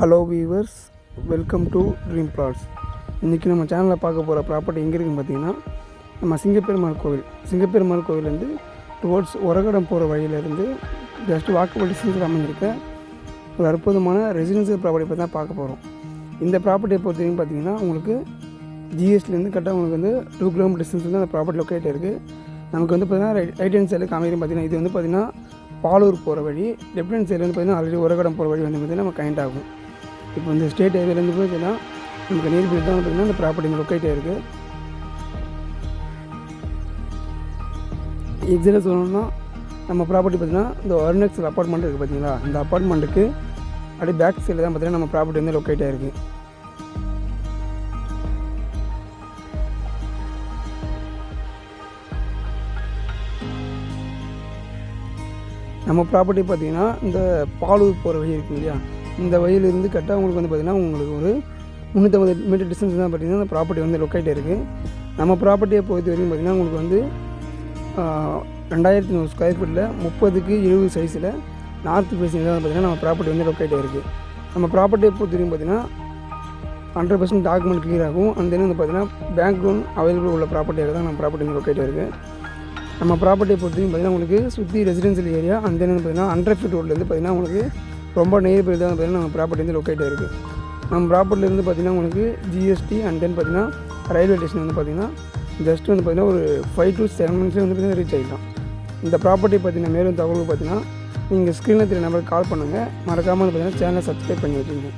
Hello viewers, welcome to dream flats. இன்றைக்கி நம்ம சேனலில் பார்க்க போகிற ப்ராப்பர்ட்டி எங்கே இருக்குதுன்னு பார்த்தீங்கன்னா, நம்ம சிங்கப்பெருமாள் கோவிலேருந்து டுவோர்ட்ஸ் உரகடம் போகிற வழியிலேருந்து ஜஸ்ட் வாக்கபிள் டிஸ்டன்ஸில் அமைஞ்சிருக்க ஒரு அற்புதமான ரெசிடென்சியல் ப்ராப்பர்ட்டி பற்றி தான் பார்க்க போகிறோம். இந்த ப்ராப்பர்ட்டியை பொறுத்தவரைக்கும் பார்த்தீங்கன்னா, உங்களுக்கு ஜிஎஸ்டிலேருந்து கரெக்டாக உங்களுக்கு வந்து 2 கிலோமீட்டர் டிஸ்டன்ஸில் அந்த ப்ராப்பர்ட்டி லொக்கேட் இருக்குது. நமக்கு வந்து பார்த்தீங்கன்னா ரைட் ஹேண்ட் சைடில் காமிக்கிறோம். பார்த்தீங்கன்னா இது வந்து பார்த்திங்கன்னா பாலூர் போகிற வழி, லெஃப்ட் ஹேண்ட் சைடில் வந்து பார்த்திங்கன்னா ஆல்ரெடி உரகடம் போகிற வழி வந்து பார்த்திங்கன்னா நம்ம கனெக்ட் ஆகும். இப்போ இந்த ஸ்டேட் ஹைவேலேருந்து பார்த்தீங்கன்னா நமக்கு நியர்பை தான் பார்த்திங்கன்னா இந்த ப்ராப்பர்ட்டி லொக்கேட் ஆகிருக்கு. எக்ஸாக்டாக சொல்லணும்னா நம்ம ப்ராப்பர்ட்டி பார்த்திங்கன்னா இந்த ஒர்னெக்ஸல் அப்பார்ட்மெண்ட் இருக்குது பார்த்தீங்களா, இந்த அப்பார்ட்மெண்ட்டுக்கு அப்படியே பேக் சைடில் தான் பார்த்திங்கன்னா நம்ம ப்ராப்பர்ட்டி வந்து லொக்கேட் ஆகிருக்கு. நம்ம ப்ராப்பர்ட்டி பார்த்திங்கன்னா இந்த பாலூர் போகிற வழி இருக்குது இல்லையா, இந்த வழியிலேருந்து கரெக்டாக உங்களுக்கு வந்து பார்த்திங்கன்னா உங்களுக்கு ஒரு 350 மீட்டர் டிஸ்டன்ஸ் தான் பார்த்திங்கன்னா இந்த ப்ராப்பர்ட்டி வந்து லொக்கேட் இருக்குது. நம்ம ப்ராப்பர்ட்டியை பொறுத்த வரைக்கும் பார்த்திங்கன்னா உங்களுக்கு வந்து 2100 ஸ்கொயர் ஃபீட்டில் 30க்கு 70 சைஸில் நார்த் ஃபேஸிங் தான் பார்த்திங்கன்னா நம்ம ப்ராப்பர்ட்டி வந்து லொக்கேட் ஆகிருக்கு. நம்ம ப்ராப்பர்ட்டியை பொறுத்த வரைக்கும் பார்த்திங்கன்னா 100% டாக்குமெண்ட் கிளியர் ஆகும். அந்த வந்து பார்த்திங்கன்னா பேங்க் லோன் அவைலபிள் உள்ள ப்ராப்பர்ட்டியாக தான் நம்ம ப்ராப்பர்ட்டி வந்து லொக்கேட் ஆகிருக்கு. நம்ம ப்ராப்பர்ட்டியை பொறுத்தவரைக்கும் பார்த்திங்கன்னா உங்களுக்கு சுற்றி ரெசிடென்சியல் ஏரியா, அந்த வந்து பார்த்திங்கன்னா 100 ஃபீட் ரோட்லேருந்து பார்த்திங்கன்னா உங்களுக்கு ரொம்ப நியர்பை தான் பார்த்திங்கன்னா நம்ம ப்ராப்பர்ட்டி வந்து லொக்கேட் ஆகிருக்கு. நம்ம ப்ராப்பர்ட்டிலேருந்து பார்த்திங்கன்னா உங்களுக்கு ஜிஎஸ்டி அண்ட் தென் பார்த்திங்கன்னா ரயில்வே ஸ்டேஷன் வந்து பார்த்திங்கன்னா ஜஸ்ட் வந்து பார்த்திங்கன்னா ஒரு 5 to 7 மினிட்ஸில் வந்து பார்த்திங்கன்னா ரீச் ஆகிடலாம். இந்த ப்ராப்பர்ட்டி பார்த்திங்கன்னா மேலும் தகவலுக்கு பார்த்திங்கன்னா நீங்கள் ஸ்க்ரீனில் தெரிய நம்பருக்கு கால் பண்ணுங்கள். மறக்காமல் பார்த்திங்கன்னா சேனலை சப்ஸ்கிரைப் பண்ணி வச்சுக்கோங்க.